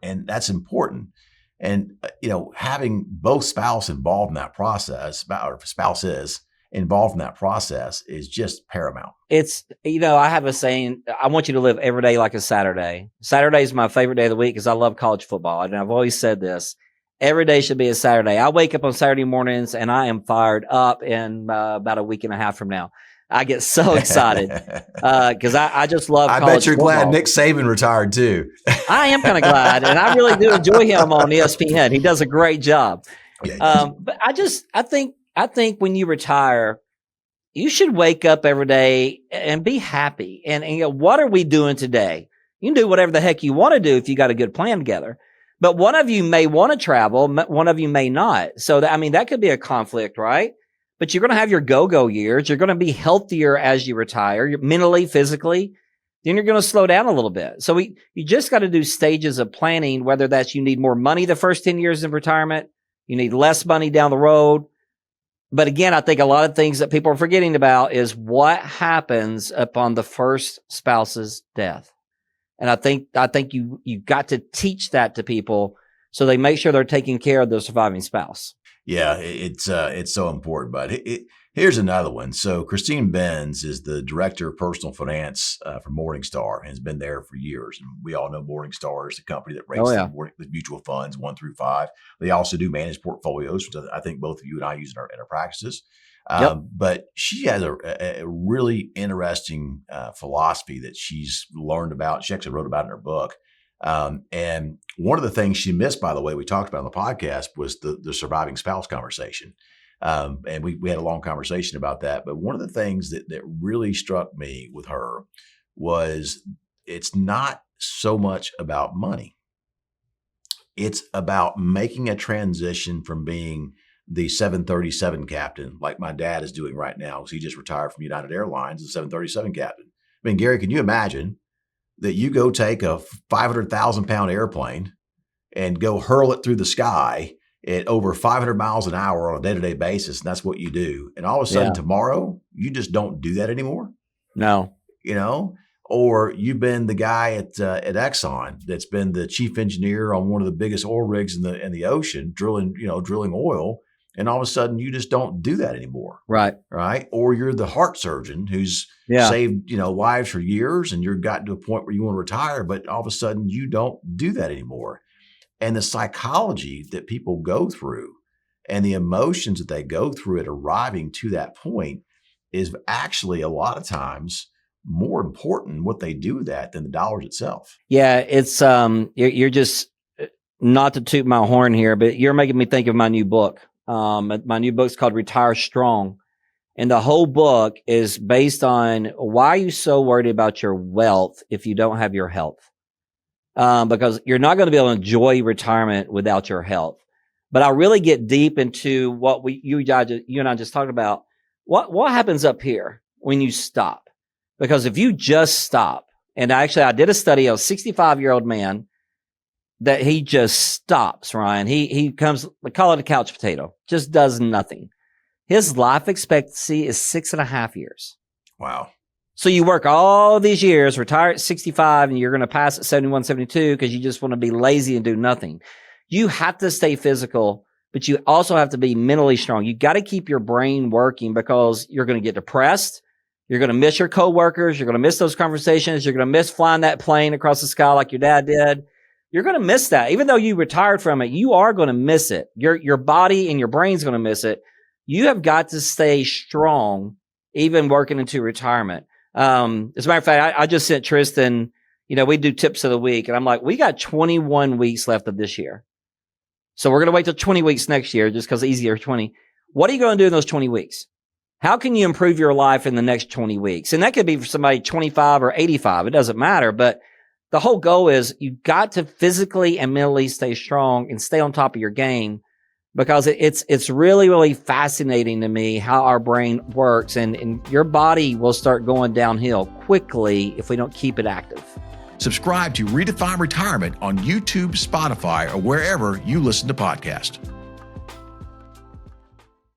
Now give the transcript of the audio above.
And that's important. And, having both spouses involved in that process, or spouses involved in that process, is just paramount. It's, I have a saying, I want you to live every day like a Saturday. Saturday is my favorite day of the week because I love college football. And I've always said this, every day should be a Saturday. I wake up on Saturday mornings and I am fired up in about a week and a half from now. I get so excited because I just love college football. I bet you're glad Nick Saban retired too. I am kind of glad, and I really do enjoy him on ESPN. He does a great job. Yeah, but I think when you retire, you should wake up every day and be happy. And what are we doing today? You can do whatever the heck you want to do if you got a good plan together. But one of you may want to travel, one of you may not. So that could be a conflict, right? But you're going to have your go-go years. You're going to be healthier as you retire, you're mentally, physically. Then you're going to slow down a little bit. So you just got to do stages of planning, whether that's you need more money the first 10 years in retirement, you need less money down the road. But again, I think a lot of things that people are forgetting about is what happens upon the first spouse's death. And I think you got to teach that to people so they make sure they're taking care of their surviving spouse. Yeah, it's so important. But here's another one. So Christine Benz is the director of personal finance for Morningstar and has been there for years. And we all know Morningstar is the company that rates the mutual funds 1 through 5. They also do managed portfolios, which I think both of you and I use in our practices. But she has a really interesting philosophy that she's learned about. She actually wrote about in her book. And one of the things she missed, by the way, we talked about on the podcast, was the surviving spouse conversation. And we had a long conversation about that. But one of the things that really struck me with her was it's not so much about money. It's about making a transition from being the 737 captain, like my dad is doing right now, because he just retired from United Airlines, the 737 captain. I mean, Gary, can you imagine that you go take a 500,000 pound airplane and go hurl it through the sky at over 500 miles an hour on a day-to-day basis, and that's what you do. And all of a sudden tomorrow, you just don't do that anymore? No. Or you've been the guy at Exxon that's been the chief engineer on one of the biggest oil rigs in the ocean, drilling oil, and all of a sudden you just don't do that anymore. Right. Or you're the heart surgeon who's saved, lives for years, and you're gotten to a point where you want to retire, but all of a sudden you don't do that anymore. And the psychology that people go through and the emotions that they go through at arriving to that point is actually a lot of times more important what they do with that than the dollars itself. Yeah, it's you're just, not to toot my horn here, but you're making me think of my new book. My new book's called Retire Strong. And the whole book is based on why are you so worried about your wealth if you don't have your health? Because you're not going to be able to enjoy retirement without your health. But I really get deep into what you and I just talked about. What happens up here when you stop? Because if you just stop, and I did a study of a 65-year-old man that he just stops, Ryan. He comes, we call it a couch potato, just does nothing. His life expectancy is 6.5 years. Wow. So you work all these years, retire at 65, and you're going to pass at 71, 72 because you just want to be lazy and do nothing. You have to stay physical, but you also have to be mentally strong. You got to keep your brain working because you're going to get depressed. You're going to miss your coworkers. You're going to miss those conversations. You're going to miss flying that plane across the sky like your dad did. You're going to miss that. Even though you retired from it, you are going to miss it. Your body and your brain's going to miss it. You have got to stay strong, even working into retirement. As a matter of fact, I just sent Tristan, we do tips of the week, and I'm like, we got 21 weeks left of this year. So we're going to wait till 20 weeks next year just because it's easier 20. What are you going to do in those 20 weeks? How can you improve your life in the next 20 weeks? And that could be for somebody 25 or 85. It doesn't matter. But the whole goal is you got to physically and mentally stay strong and stay on top of your game, because it's really, really fascinating to me how our brain works, and your body will start going downhill quickly if we don't keep it active. Subscribe to Redefine Retirement on YouTube, Spotify, or wherever you listen to podcasts.